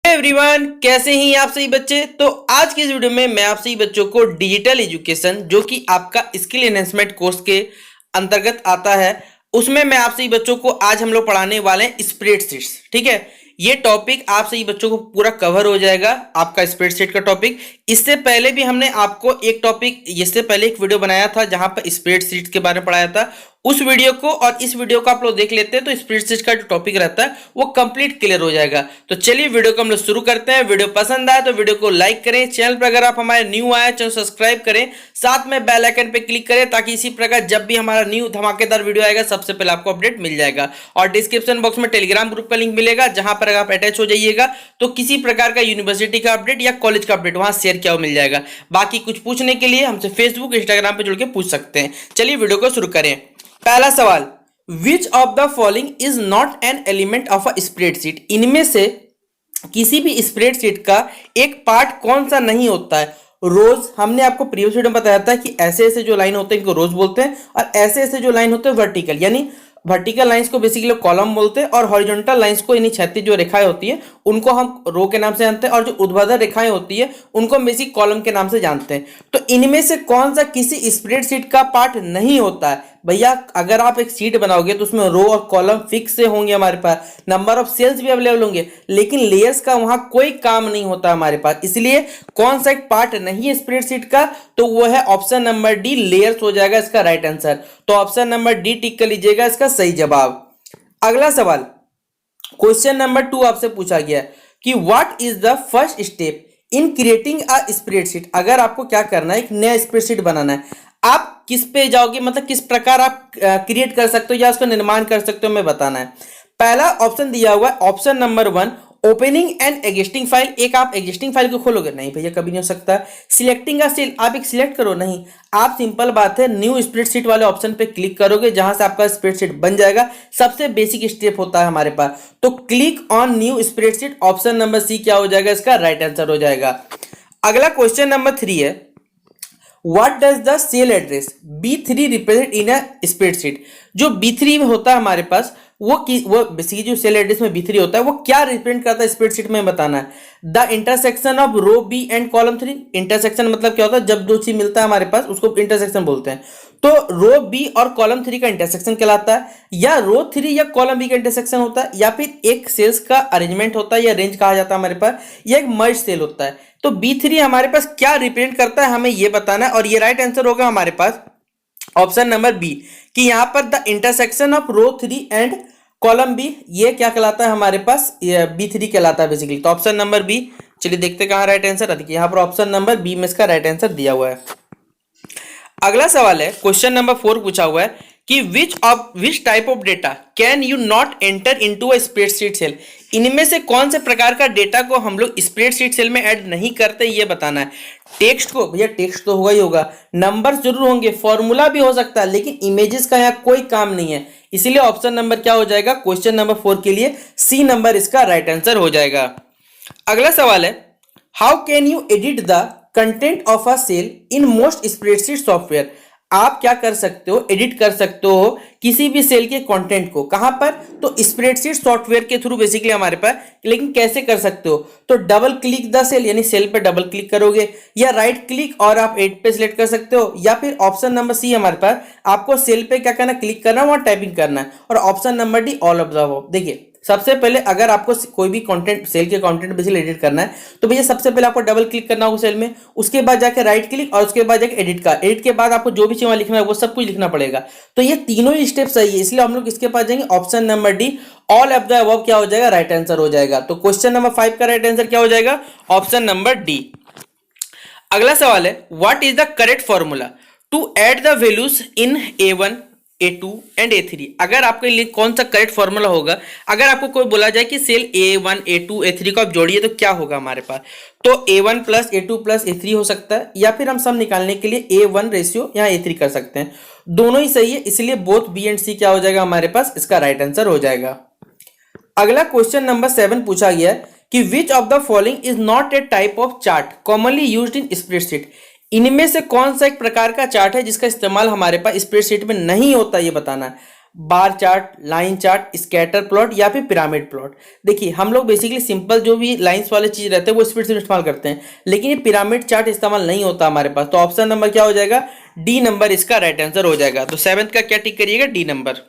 Everyone, कैसे हैं आप सभी बच्चे। तो आज की इस वीडियो में मैं आप सभी बच्चों को डिजिटल एजुकेशन जो कि आपका स्किल एनहेंसमेंट कोर्स के अंतर्गत आता है, उसमें मैं आप सभी बच्चों को आज हम लोग पढ़ाने वाले हैं स्प्रेडशीट्स। ठीक है, ये टॉपिक आप सभी बच्चों को पूरा कवर हो जाएगा, आपका स्प्रेडशीट का टॉपिक। इससे पहले भी हमने आपको एक टॉपिक, इससे पहले एक वीडियो बनाया था जहां पर स्प्रेडशीट के बारे में पढ़ाया था। उस वीडियो को और इस वीडियो को आप लोग देख लेते हैं तो स्प्रेडशीट का जो टॉपिक रहता है वो कंप्लीट क्लियर हो जाएगा। तो चलिए वीडियो को हम लोग शुरू करते हैं। वीडियो पसंद आए तो वीडियो को लाइक करें, चैनल पर अगर आप हमारे न्यू आए चैनल सब्सक्राइब करें, साथ में बेल आइकन पे क्लिक करें ताकि इसी प्रकार जब भी हमारा न्यू धमाकेदार वीडियो आएगा सबसे पहले आपको अपडेट मिल जाएगा। और डिस्क्रिप्शन बॉक्स में टेलीग्राम ग्रुप का लिंक मिलेगा जहां पर अगर आप अटैच हो जाइएगा तो किसी प्रकार का यूनिवर्सिटी का अपडेट या कॉलेज का अपडेट वहां शेयर किया हुआ मिल जाएगा। बाकी कुछ पूछने के लिए हमसे फेसबुक इंस्टाग्राम पे जुड़ के पूछ सकते हैं। चलिए वीडियो को शुरू करें। पहला सवाल, विच of the following is not an element of a spreadsheet. इनमें से किसी भी स्प्रेडशीट का एक पार्ट कौन सा नहीं होता है। रोज हमने आपको प्रीवियस वीडियो में बताया था कि ऐसे ऐसे जो लाइन होते हैं इनको रोज बोलते हैं, और ऐसे ऐसे जो लाइन होते हैं वर्टिकल, यानी वर्टिकल लाइंस को बेसिकली कॉलम बोलते हैं, और हॉरिजॉन्टल लाइंस को यानी क्षैतिज जो रेखाएं होती है उनको हम रो के नाम से जानते हैं, और जो ऊर्ध्वाधर रेखाएं होती है उनको हम बेसिक कॉलम के नाम से जानते हैं। तो इनमें से कौन सा किसी स्प्रेडशीट का पार्ट नहीं होता है। भैया अगर आप एक शीट बनाओगे तो उसमें रो और कॉलम फिक्स से होंगे, हमारे पास नंबर ऑफ सेल्स भी अवेलेबल होंगे, लेकिन लेयर्स का वहां कोई काम नहीं होता हमारे पास। इसलिए कौन सा एक पार्ट नहीं है स्प्रेडशीट का, तो वो है ऑप्शन नंबर डी, लेयर्स हो जाएगा इसका राइट आंसर। तो ऑप्शन नंबर डी टिक कर लीजिएगा इसका सही जवाब। अगला सवाल, क्वेश्चन नंबर 2 आपसे पूछा गया कि what is the first step in creating a spreadsheet. अगर आपको क्या करना है, एक नया स्प्रेडशीट बनाना है, आप किस पे जाओगे, मतलब किस प्रकार आप क्रिएट कर सकते हो या उसका निर्माण कर सकते हो, मैं बताना है। पहला ऑप्शन दिया हुआ है option number 1, opening and existing file. एक आप एग्जिस्टिंग फाइल को खोलोगे, नहीं भैया कभी नहीं हो सकता। सिलेक्टिंग अ सेल, आप एक सिलेक्ट करो, नहीं। आप सिंपल बात है न्यू स्प्रेडशीट वाले ऑप्शन पे क्लिक करोगे जहां से आपका स्प्रेडशीट बन जाएगा। सबसे बेसिक स्टेप होता है हमारे पास। तो click on new spreadsheet, option number C क्या हो जाएगा, इसका राइट आंसर हो जाएगा। अगला क्वेश्चन नंबर 3 है, What does the cell address B3 represent in a spreadsheet। जो B3 में होता है हमारे पास वो बेसिकली जो सेल एड्रेस में B3 होता है वो क्या रिप्रेजेंट करता है स्प्रेडशीट में बताना है। The intersection of row B and column 3। Intersection मतलब क्या होता है, जब दो चीज मिलता है हमारे पास उसको इंटरसेक्शन बोलते हैं। तो रो बी और कॉलम 3 का इंटरसेक्शन कहलाता है, या रो 3 या कॉलम बी का इंटरसेक्शन होता है, या फिर एक सेल्स का अरेंजमेंट होता है या रेंज कहा जाता है हमारे पास, या एक मर्ज सेल होता है। तो B3 हमारे पास क्या रिप्रेजेंट करता है हमें ये बताना है, और ये राइट आंसर होगा हमारे पास ऑप्शन नंबर बी, कि यहां पर the intersection of row 3 and column B, ये क्या कहलाता है हमारे पास, B3 कहलाता है बेसिकली। तो ऑप्शन नंबर बी, चलिए देखते हैं कहां राइट आंसर। देखिए यहां पर ऑप्शन नंबर बी में इसका राइट आंसर दिया हुआ है। अगला सवाल है, क्वेश्चन नंबर 4 पूछा हुआ है कि which type of data can you not enter into a spreadsheet cell. इनमें से कौन से प्रकार का डेटा को हम लोग स्प्रेडशीट सेल में ऐड नहीं करते, ये बताना है। टेक्स्ट को, भैया टेक्स्ट तो होगा ही होगा, नंबर्स जरूर होंगे, फॉर्मूला भी हो सकता है, लेकिन इमेजेस का यहाँ कोई काम नहीं है। इसीलिए ऑप्शन नंबर क्या हो जाएगा, क्वेश्चन नंबर 4 के लिए सी नंबर इसका राइट आंसर हो जाएगा। अगला सवाल है, how can you edit the content of a cell in most spreadsheet software. आप क्या कर सकते हो, एडिट कर सकते हो किसी भी सेल के कंटेंट को, कहां पर, तो स्प्रेडशीट सॉफ्टवेयर के थ्रू बेसिकली हमारे पास। लेकिन कैसे कर सकते हो, तो डबल क्लिक द सेल, यानी सेल पे डबल क्लिक करोगे, या राइट क्लिक और आप एडिट पे सिलेक्ट कर सकते हो, या फिर ऑप्शन नंबर सी हमारे पास, आपको सेल पे क्या करना, क्लिक करना है, वहां टाइपिंग करना है, और option number D all of the above. देखिए सबसे पहले अगर आपको कोई भी कंटेंट, सेल के कंटेंट बेसिकली एडिट करना है तो भैया सबसे पहले आपको डबल क्लिक करना होगा सेल में, उसके बाद जाके राइट क्लिक, और उसके बाद जाके एडिट का, एडिट के बाद आपको जो भी चीज लिखना है वो सब कुछ लिखना पड़ेगा। तो ये तीनों ही स्टेप सही है, इसलिए हम लोग इसके पास जाएंगे option number D all of the above क्या हो जाएगा, राइट आंसर हो जाएगा। तो क्वेश्चन नंबर 5 का राइट आंसर क्या हो जाएगा, ऑप्शन नंबर डी। अगला सवाल है, what is the correct formula to add the values in A1 A2 and A3। अगर आपके लिए कौन सा करेक्ट फॉर्मूला होगा, अगर आपको कोई बोला जाए कि सेल A1 A2 A3 को आप जोड़िए तो क्या होगा हमारे पास, तो A1 plus A2 plus A3 हो सकता है, या फिर हम सब निकालने के लिए A1 रेशियो यहाँ A3 कर सकते हैं। दोनों ही सही है, इसलिए बोथ बी एंड सी क्या हो जाएगा हमारे पास, इसका राइट आंसर हो जाएगा। अगला क्वेश्चन नंबर 7 पूछा गया है कि which of the following is not a type of chart commonly used in spreadsheet. इनमें से कौन सा एक प्रकार का चार्ट है जिसका इस्तेमाल हमारे पास स्प्रेडशीट में नहीं होता, ये बताना है। Bar chart, line chart, scatter plot या फिर पिरामिड प्लॉट। देखिए हम लोग बेसिकली सिंपल जो भी लाइंस वाले चीज रहते हैं वो स्प्रेडशीट में इस्तेमाल करते हैं, लेकिन ये पिरामिड चार्ट इस्तेमाल नहीं होता हमारे पास। तो ऑप्शन नंबर क्या हो जाएगा, डी नंबर इसका राइट आंसर हो जाएगा। तो सेवेंथ का क्या टिक करिएगा, डी नंबर।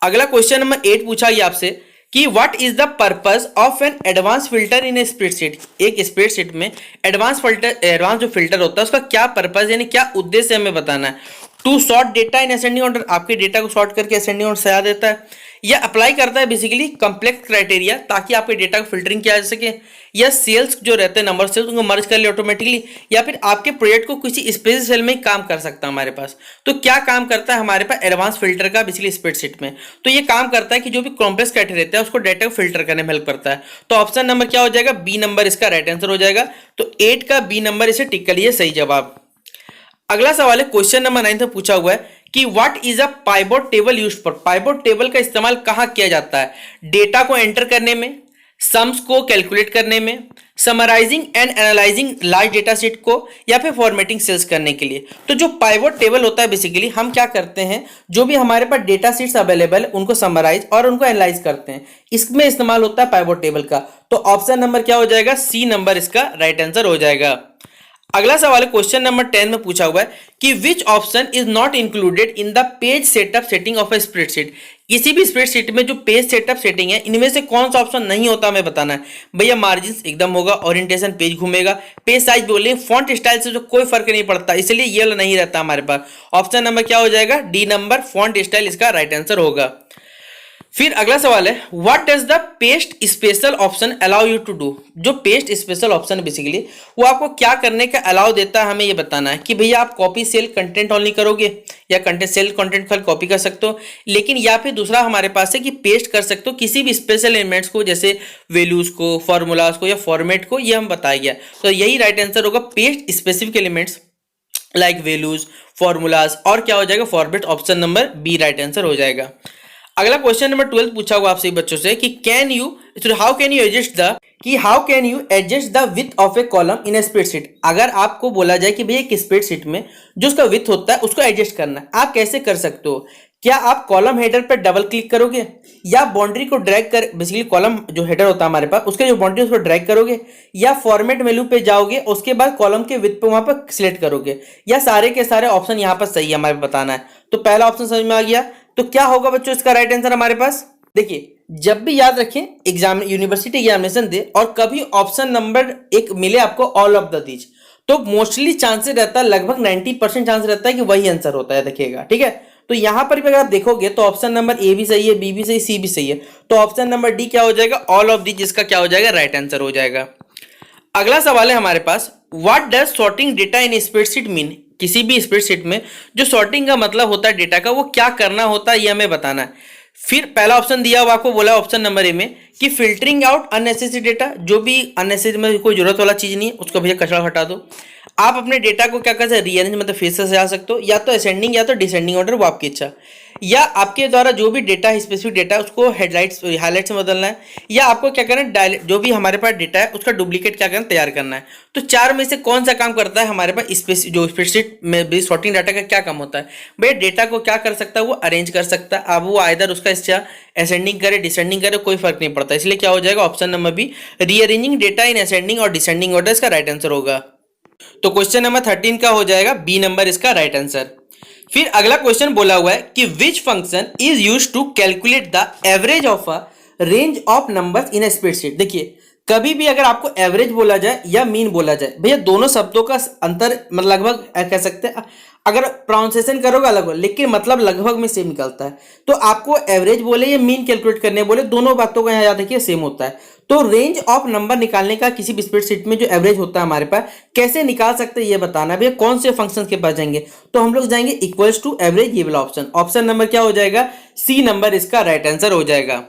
अगला क्वेश्चन नंबर 8 पूछा गया आपसे कि what is the purpose of an advance filter in A spreadsheet. एक स्प्रेडशीट में एडवांस जो फिल्टर होता है उसका क्या पर्पस यानी क्या उद्देश्य हमें बताना है। To sort data in ascending order, आपके डेटा को सॉर्ट करके असेंडिंग ऑर्डर सजा देता है, या अप्लाई करता है बेसिकली कॉम्प्लेक्स क्राइटेरिया ताकि आपके डेटा को फिल्टरिंग किया जा सके, या सेल्स जो रहते हैं नंबर सेल्स उनको मर्ज कर ले ऑटोमेटिकली, या फिर आपके प्रोजेक्ट को किसी स्पेशल सेल में ही काम कर सकता है हमारे पास। तो क्या काम करता है हमारे पास एडवांस फिल्टर का बेसिकली स्प्रेडशीट में, तो ये काम करता है कि जो भी कॉम्प्लेक्स क्राइटेरिया रहता है उसको डेटा को फिल्टर करने में हेल्प करता है। तो ऑप्शन नंबर क्या हो जाएगा, बी नंबर इसका राइट आंसर हो जाएगा। तो 8 का बी नंबर इसे टिक कर लिए सही जवाब। अगला सवाल है क्वेश्चन नंबर 9 में पूछा हुआ है कि what is a pivot table used for. Pivot table का इस्तेमाल कहां किया जाता है, डेटा को एंटर करने में, सम्स को कैलकुलेट करने में, summarising and analysing large data set को, या फिर फॉर्मेटिंग सेल्स करने के लिए। तो जो पाइवोट टेबल होता है बेसिकली हम क्या करते हैं, जो भी हमारे पास डेटा सेट्स अवेलेबल है उनको समराइज और उनको एनालाइज करते हैं, इसमें इस्तेमाल होता है पाइवोट टेबल का। तो ऑप्शन नंबर क्या हो जाएगा, सी नंबर इसका राइट आंसर हो जाएगा। अगला सवाल है क्वेश्चन नंबर 10 में पूछा हुआ है कि which option is not included in the page setup setting of a spreadsheet. किसी भी स्प्रेडशीट में जो पेज सेटअप सेटिंग है इनमें से कौन सा ऑप्शन नहीं होता हमें बताना है। भैया मार्जिन एकदम होगा, ओरिएंटेशन पेज घूमेगा, पेज साइज बोले, फॉन्ट स्टाइल से जो कोई फर्क नहीं पड़ता, इसलिए ये वाला नहीं रहता हमारे पास। ऑप्शन नंबर क्या हो जाएगा, डी नंबर, फॉन्ट स्टाइल इसका राइट आंसर होगा। फिर अगला सवाल है what does the paste special option allow you to do. जो पेस्ट स्पेशल ऑप्शन बेसिकली वो आपको क्या करने का अलाउ देता है, हमें ये बताना है कि भैया आप कॉपी सेल कंटेंट ओनली करोगे या content cell content file copy कर सकते हो, लेकिन या फिर दूसरा हमारे पास है कि पेस्ट कर सकते हो किसी भी स्पेशल एलिमेंट्स को, जैसे वैल्यूज को, फॉर्मूलाज को या फॉर्मेट को, ये हम बताया गया। तो यही राइट आंसर होगा, paste specific elements like values, formulas और क्या हो जाएगा format. Option number B right answer हो जाएगा। अगला क्वेश्चन नंबर 12 पूछा हुआ आपसे बच्चों से कि how can you adjust the width of A column in A spreadsheet. अगर आपको बोला जाए कि भैया एक स्प्रेडशीट में जो उसका विड्थ होता है उसको एडजस्ट करना है, आप कैसे कर सकते हो। क्या आप कॉलम हेडर पर डबल क्लिक करोगे, या बाउंड्री को ड्रैग कर, बेसिकली कॉलम जो हेडर होता है हमारे पास उसके जो बाउंड्री उसको ड्रैग करोगे, या फॉर्मेट मेन्यू पे जाओगे उसके बाद कॉलम के विड्थ पे वहां पर सिलेक्ट करोगे, या सारे के सारे ऑप्शन यहाँ पर सही है हमारे बताना है। तो पहला ऑप्शन समझ में आ गया। तो क्या होगा बच्चों इसका राइट आंसर हमारे पास, देखिए जब भी याद रखें एग्जाम यूनिवर्सिटी एग्जामिनेशन दे और कभी ऑप्शन नंबर एक मिले आपको ऑल ऑफ द दीज, तो मोस्टली चांसेस रहता है, लगभग 90% चांस रहता है कि वही आंसर होता है, देखिएगा ठीक है। तो यहां पर भी अगर आप देखोगे तो ऑप्शन नंबर ए भी सही है, बी भी सही, सी भी सही है। तो ऑप्शन नंबर डी क्या हो जाएगा, ऑल ऑफ दीज, जिसका क्या हो जाएगा राइट आंसर हो जाएगा। अगला सवाल है हमारे पास what does sorting data in spreadsheet mean. किसी भी स्प्रेडशीट में जो सॉर्टिंग का मतलब होता है डेटा का वो क्या करना होता है ये हमें बताना है। फिर पहला ऑप्शन दिया हुआ आपको बोला ऑप्शन नंबर ए में कि फिल्टरिंग आउट अननेसेसरी डेटा, जो भी अननेसेसरी में कोई जरूरत वाला चीज नहीं है उसको भैया कचरा हटा दो। आप अपने डेटा को क्या कर सकते हैं, रीअरेंज मतलब फिर से सजा सकते हो, या तो असेंडिंग या तो डिसेंडिंग ऑर्डर, वो आपकी इच्छा, या आपके द्वारा जो भी डेटा है स्पेसिफिक डेटा उसको हेडलाइट्स हाईलाइट्स में बदलना है, या आपको क्या करना है जो भी हमारे पास डेटा है उसका डुप्लीकेट क्या करना तैयार करना है। तो चार में से कौन सा काम करता है हमारे पास जो स्प्रेडशीट में भी सॉर्टिंग डाटा का क्या काम होता है। भैया डेटा को क्या कर सकता है, वो अरेंज कर सकता है। अब वो आइदर उसका इच्छा असेंडिंग करे डिसेंडिंग करे कोई फर्क नहीं पड़ता, इसलिए क्या हो जाएगा option number B, rearranging data in ascending और डिसेंडिंग ऑर्डर इसका राइट आंसर होगा। तो क्वेश्चन नंबर 13 का हो जाएगा बी नंबर इसका राइट आंसर। फिर अगला क्वेश्चन बोला हुआ है कि which function is used to calculate the average of a range of numbers in a spreadsheet. देखिए कभी भी अगर आपको एवरेज बोला जाए या मीन बोला जाए, भैया दोनों शब्दों का अंतर मतलब लगभग कह सकते हैं, अगर प्रोनाउंसिएशन करोगे अलग हो लेकिन मतलब लगभग में सेम निकलता है। तो आपको एवरेज बोले या मीन कैलकुलेट करने बोले, दोनों बातों को यहाँ याद रखिए सेम होता है। तो रेंज ऑफ नंबर निकालने का किसी भी स्प्रेडशीट में जो एवरेज होता है हमारे पास कैसे निकाल सकते हैं ये बताना है। भैया कौन से फंक्शन के पास जाएंगे, तो हम लोग जाएंगे इक्वल्स टू एवरेज, ये वाला ऑप्शन। ऑप्शन नंबर क्या हो जाएगा, सी नंबर इसका राइट आंसर हो जाएगा।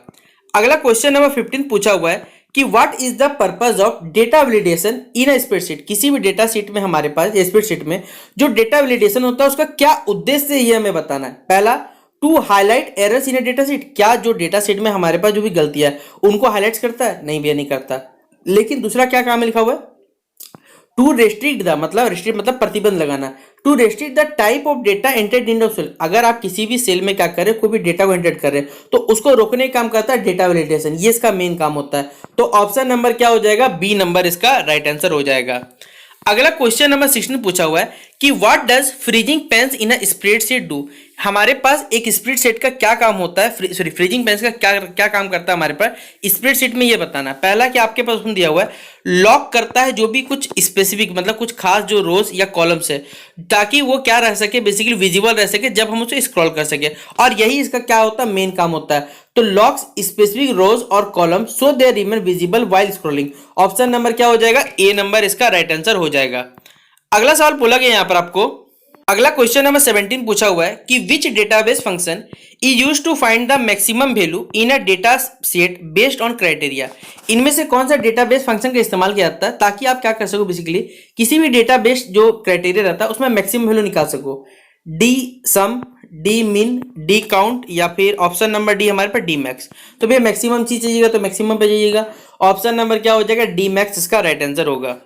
अगला क्वेश्चन नंबर 15 पूछा हुआ है कि what is the purpose of data validation in a spreadsheet. किसी भी डेटा शीट में हमारे पास स्प्रेडशीट में जो डेटा वैलिडेशन होता है उसका क्या उद्देश्य है ये हमें बताना है। पहला, to highlight errors in a data sheet. क्या जो डेटा शीट में हमारे पास जो भी गलतियां है उनको हाईलाइट करता है, नहीं भैया नहीं करता। लेकिन दूसरा क्या काम लिखा हुआ है, टू रेस्ट्रिक्ट द मतलब रेस्ट्रिक्ट मतलब प्रतिबंध लगाना, to restrict the type of data entered in the cell. अगर आप किसी भी सेल में क्या करें, कोई भी डेटा को एंटर कर रहे हैं तो उसको रोकने का काम करता है डेटा वैलिडेशन, ये इसका मेन काम होता है। तो ऑप्शन नंबर क्या हो जाएगा, बी नंबर इसका राइट आंसर हो जाएगा। अगला क्वेश्चन नंबर 16 पूछा हुआ है कि what does freezing panes in a spreadsheet do. हमारे पास एक स्प्रेडशीट का क्या काम होता है, सॉरी फ्रीजिंग पेन्स का क्या क्या काम करता है हमारे पास स्प्रेडशीट में, ये बताना। पहला कि आपके पास उसमें दिया हुआ है लॉक करता है जो भी कुछ स्पेसिफिक मतलब कुछ खास जो रोज या कॉलम्स है, ताकि वो क्या रह सके, बेसिकली विजिबल रह सके जब हम उसे स्क्रॉल कर सके, और यही इसका क्या होता है, मेन काम होता है। तो लॉक्स स्पेसिफिक रोज और column so they remain visible while scrolling. Option number क्या हो जाएगा, ए नंबर इसका राइट आंसर हो जाएगा। अगला सवाल बोला गया यहां पर आपको, अगला क्वेश्चन नंबर 17 पूछा हुआ है कि which database function is used to find the maximum value in a data set based on criteria. इनमें से कौन सा डेटाबेस फंक्शन का इस्तेमाल किया जाता है ताकि आप क्या कर सको, बेसिकली किसी भी डेटाबेस जो क्राइटेरिया रहता है उसमें मैक्सिमम वैल्यू निकाल सको। डी सम, डी मिन, डी काउंट, या फिर ऑप्शन नंबर डी हमारे पास डी मैक्स। तो भैया मैक्सिमम चीज चाहिएगा तो मैक्सिमम पे जाइएगा, ऑप्शन नंबर क्या हो जाएगा, डी मैक्स इसका राइट आंसर होगा।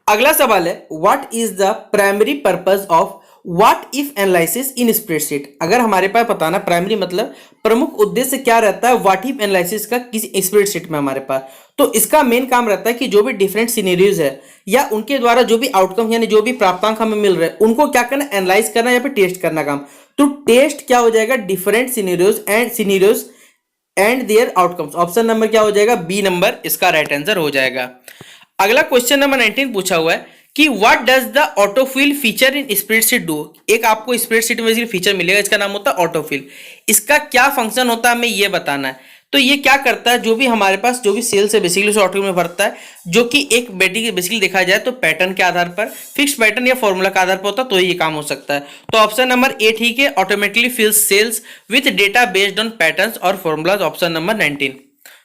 अगला सवाल है what is the primary purpose of what if analysis in spreadsheet. अगर हमारे पास बताना प्राइमरी मतलब प्रमुख उद्देश्य क्या रहता है व्हाट इफ एनालिसिस का किसी स्प्रेडशीट में हमारे पास, तो इसका मेन काम रहता है कि जो भी डिफरेंट सिनेरियोज है या उनके द्वारा जो भी आउटकम यानी जो भी प्राप्तांक हमें मिल रहे हैं उनको क्या करना, एनालाइज करना या फिर टेस्ट करना काम। तो टेस्ट क्या हो जाएगा, different scenarios and their outcomes. Option number क्या हो जाएगा, बी नंबर इसका राइट आंसर हो जाएगा। अगला क्वेश्चन नंबर 19 पूछा हुआ है कि what does the autofill feature in spreadsheet do. एक आपको स्प्रेडशीट में बेसिकली फीचर मिलेगा, इसका नाम होता है ऑटोफिल। इसका क्या फंक्शन होता है हमें ये बताना है। तो ये क्या करता है, जो भी हमारे पास जो भी सेल्स है बेसिकली उसे ऑटो में भरता है, जो कि एक बेसिकली देखा जाए तो पैटर्न के आधार पर, फिक्स पैटर्न या फॉर्मूला के आधार पर होता है, तो ये काम हो सकता है। तो ऑप्शन नंबर ए ठीक है, automatically fills cells with data based on patterns और formulas, option number 19,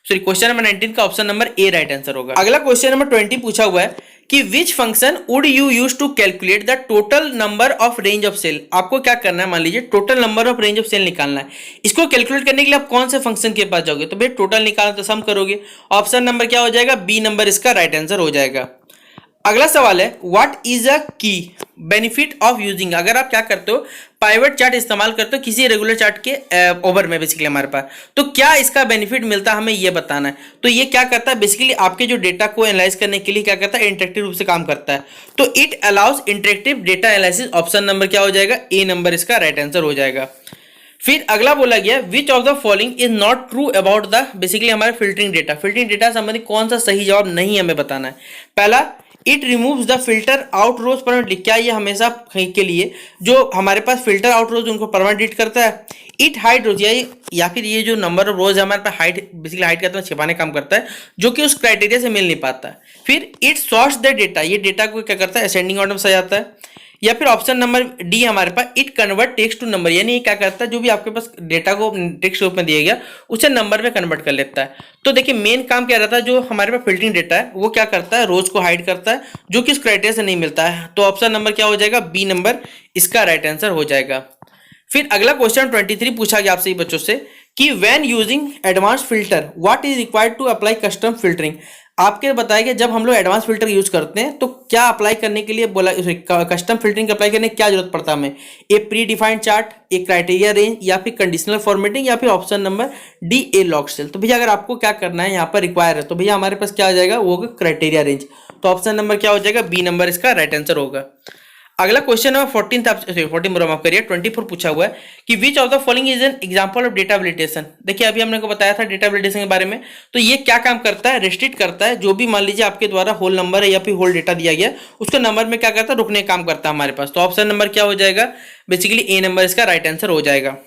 sorry question number 19 का option number A right answer होगा। अगला क्वेश्चन नंबर 20 पूछा हुआ है कि which function would you use to calculate the total number of range of cell. आपको क्या करना है, मान लीजिए total number of range of cell निकालना है। इसको कैलकुलेट करने के लिए आप कौन से फंक्शन के पास जाओगे, तो भाई टोटल निकालना तो सम करोगे, ऑप्शन नंबर क्या हो जाएगा, बी नंबर इसका राइट आंसर हो जाएगा। अगला सवाल है व्हाट इज अ की बेनिफिट ऑफ यूजिंग। अगर आप क्या करते हो, पाइवट चार्ट इस्तेमाल करते हो किसी रेगुलर चार्ट के ओवर में बेसिकली हमारे पास, तो क्या इसका बेनिफिट मिलता है हमें ये बताना है। तो ये क्या करता है, बेसिकली आपके जो डेटा को एनालाइज करने के लिए क्या करता है, इंटरेक्टिव रूप से काम करता है। तो it allows interactive data analysis, option number क्या हो जाएगा, ए नंबर इसका राइट आंसर हो जाएगा। फिर अगला बोला गया विच of the following is not true about the, basically हमारे फिल्टरिंग डेटा संबंधी कौन सा सही जवाब नहीं हमें बताना है। पहला, it removes the filter out rows permanently. क्या ये हमेशा के लिए जो हमारे पास फिल्टर आउट रोज उनको परमानेंट डिलीट करता है। इट हाइड रोज, या फिर ये जो नंबर ऑफ रोज है हमारे पास हाइड, बेसिकली हाइड करता है, छिपाने काम करता है, जो कि उस क्राइटेरिया से मिल नहीं पाता। फिर इट सॉर्ट्स द डेटा, ये डेटा को क्या करता है, असेंडिंग ऑर्डर में सजाता है। या फिर ऑप्शन नंबर डी हमारे पास it convert text to number, यानी ये क्या करता है, जो भी आपके पास डेटा को टेक्स्ट रूप में दिया गया उसे नंबर में कन्वर्ट कर लेता है। तो देखिए मेन काम क्या रहता है, जो हमारे पास फिल्टरिंग डेटा है वो क्या करता है, रोज को हाइड करता है, जो कि इस क्राइटेरिया से नहीं मिलता है। तो ऑप्शन नंबर क्या हो जाएगा, बी नंबर इसका राइट आंसर हो जाएगा। फिर अगला क्वेश्चन 23 पूछा गया आपसे बच्चों से कि when using advance filter what is required to apply custom filtering. आपके बताया कि जब हम लोग एडवांस फिल्टर यूज करते हैं तो क्या अप्लाई करने के लिए बोला, कस्टम फिल्टरिंग अप्लाई करने की क्या जरूरत पड़ता है हमें, ए प्री डिफाइंड चार्ट, एक क्राइटेरिया रेंज, या फिर कंडीशनल फॉर्मेटिंग, या फिर option number D a log cell. तो भैया अगर आपको क्या करना है यहाँ पर रिक्वायर है, तो भैया हमारे पास क्या आ जाएगा, वो होगा क्राइटेरिया रेंज। तो ऑप्शन नंबर क्या हो जाएगा, बी नंबर इसका राइट आंसर होगा। अगला क्वेश्चन नंबर 14 माफ करिए 24 पूछा हुआ है कि which of the following is an example of data validation. देखिए अभी हमने को बताया था डेटा वैलिडेशन के बारे में, तो ये क्या काम करता है, रेस्ट्रिक्ट करता है, जो भी मान लीजिए आपके द्वारा होल नंबर है या फिर होल डेटा दिया गया उसको नंबर में क्या करता है, रुकने का काम करता है हमारे पास। तो ऑप्शन नंबर क्या हो जाएगा, बेसिकली ए नंबर इसका राइट आंसर हो जाएगा।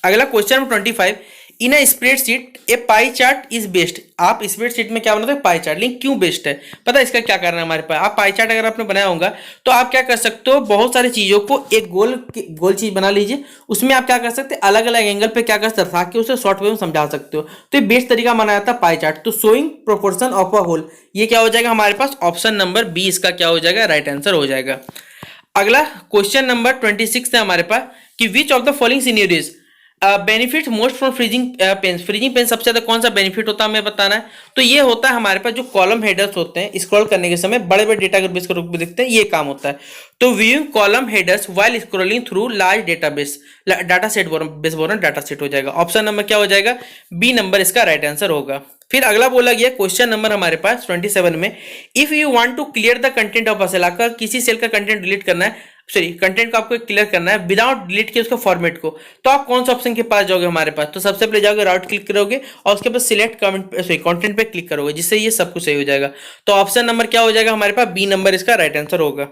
अगला question number 25 in a spreadsheet A pie chart is best. आप स्प्रेडशीट में क्या बनाते हैं, पाई चार्ट, लेकिन क्यों बेस्ट है पता है इसका क्या करना है हमारे पास। आप पाई चार्ट अगर आपने बनाया होगा तो आप क्या कर सकते हो, बहुत सारी चीजों को एक गोल चीज बना लीजिए, उसमें आप क्या कर सकते हैं, अलग अलग एंगल पे क्या कर सकते हैं, उसे शॉर्ट वे में समझा सकते हो। तो ये बेस्ट तरीका माना जाता है पाई चार्ट। तो showing proportion of a whole, ये क्या हो जाएगा हमारे पास, ऑप्शन नंबर बी इसका क्या हो जाएगा, राइट आंसर हो जाएगा। अगला क्वेश्चन नंबर 26 है हमारे पास कि which of the following scenarios benefit most from freezing panes. Freezing pane सबसे ज्यादा कौन सा बेनिफिट होता है हमें बताना है। तो ये होता है हमारे पास जो कॉलम हेडर्स होते हैं, स्क्रॉल करने के समय बड़े बड़े डेटा बेस के रूप में दिखते हैं, ये काम होता है। तो viewing column headers while scrolling through large database, data set base बोल रहे हैं, डाटा सेट हो जाएगा। ऑप्शन नंबर क्या हो जाएगा, बी नंबर इसका राइट आंसर होगा। फिर अगला बोला गया क्वेश्चन नंबर हमारे पास 27 में, if you want to clear the content of a cell, आपका किसी सेल का कंटेंट डिलीट करना है, सॉरी कंटेंट को आपको क्लियर करना है विदाउट डिलीट किए उसका फॉर्मेट को, तो आप कौन सा ऑप्शन के पास जाओगे हमारे पास। तो सबसे पहले जाओगे, राउट क्लिक करोगे और उसके बाद सिलेक्ट कंटेंट पे क्लिक करोगे, जिससे ये सब कुछ सही हो जाएगा। तो ऑप्शन नंबर क्या हो जाएगा हमारे पास, बी नंबर इसका राइट आंसर होगा।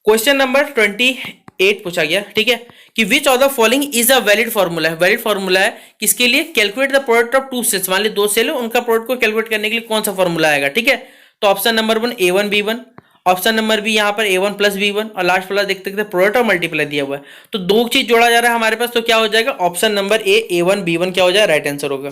क्वेश्चन नंबर 28 पूछा गया, ठीक है, कि which of the following is a valid formula है। वैलिड फॉर्मूला है किसके लिए, calculate the product of two cells, मान ली दो सेल है, उनका प्रोडक्ट को कैलकुलेट करने के लिए कौन सा फॉर्मूला आएगा, ठीक है। तो option number 1 A1 B1, option number B यहाँ पर A1 प्लस B1, और लास्ट वाला देखते देखते प्रोडक्ट और मल्टीप्लाई दिया हुआ है, तो दो चीज जोड़ा जा रहा है हमारे पास, तो क्या हो जाएगा ऑप्शन नंबर ए A1 B1 क्या हो जाएगा, राइट आंसर होगा।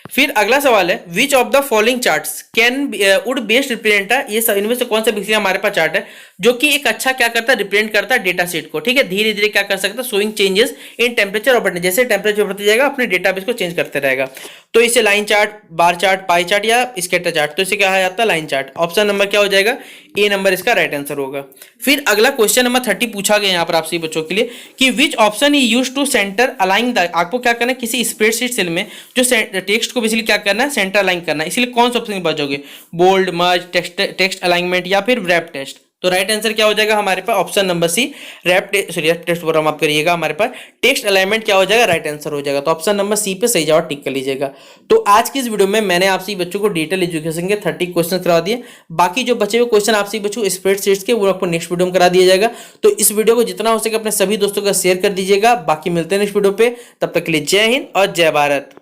फिर अगला सवाल है, विच of the following charts can would best represent, ये सब इनमें से कौन सा बेसिकली हमारे पास चार्ट है जो कि एक अच्छा क्या करता है, रिप्रेजेंट करता है डेटा सेट को, ठीक है। धीरे धीरे क्या कर सकता है, शोइंग चेंजेस इन टेम्परेचर और जैसे टेम्परेचर बढ़ते जाएगा अपने डेटाबेस को चेंज करते रहेगा। तो इसे line chart, bar chart, pie chart या स्कैटर चार्ट, तो इसे क्या कहा जाता है, लाइन चार्ट। ऑप्शन नंबर क्या हो जाएगा, ए नंबर इसका राइट आंसर होगा। फिर अगला क्वेश्चन नंबर 30 पूछा गया यहाँ पर आपसे बच्चों के लिए, कि which option is used to centre align the, आपको क्या करना है किसी स्प्रेडशीट सेल में जो टेक्स्ट को बेसिकली क्या करना है, सेंटर अलाइन करना है, इसलिए कौन सा ऑप्शन बचोगे, बोल्ड, मर्ज, टेक्स्ट अलाइनमेंट या फिर रैप टेस्ट। तो राइट आंसर क्या हो जाएगा हमारे पास, option number C wrap text पर आप करिएगा, हमारे पास टेक्स्ट अलाइनमेंट क्या हो जाएगा, राइट आंसर हो जाएगा। तो ऑप्शन नंबर सी पे सही जवाब टिक कर लीजिएगा। तो आज की इस वीडियो में मैंने आपसे बच्चों को डिजिटल एजुकेशन के 30 क्वेश्चन करा दिए, बाकी जो बचे हुए क्वेश्चन आपसे बच्चों स्प्रेडशीट्स के वो आपको नेक्स्ट वीडियो में करा दिया जाएगा। तो इस वीडियो को जितना हो सके अपने सभी दोस्तों का शेयर कर दीजिएगा। बाकी मिलते हैं नेक्स्ट वीडियो पे, तब तक के लिए जय हिंद और जय भारत।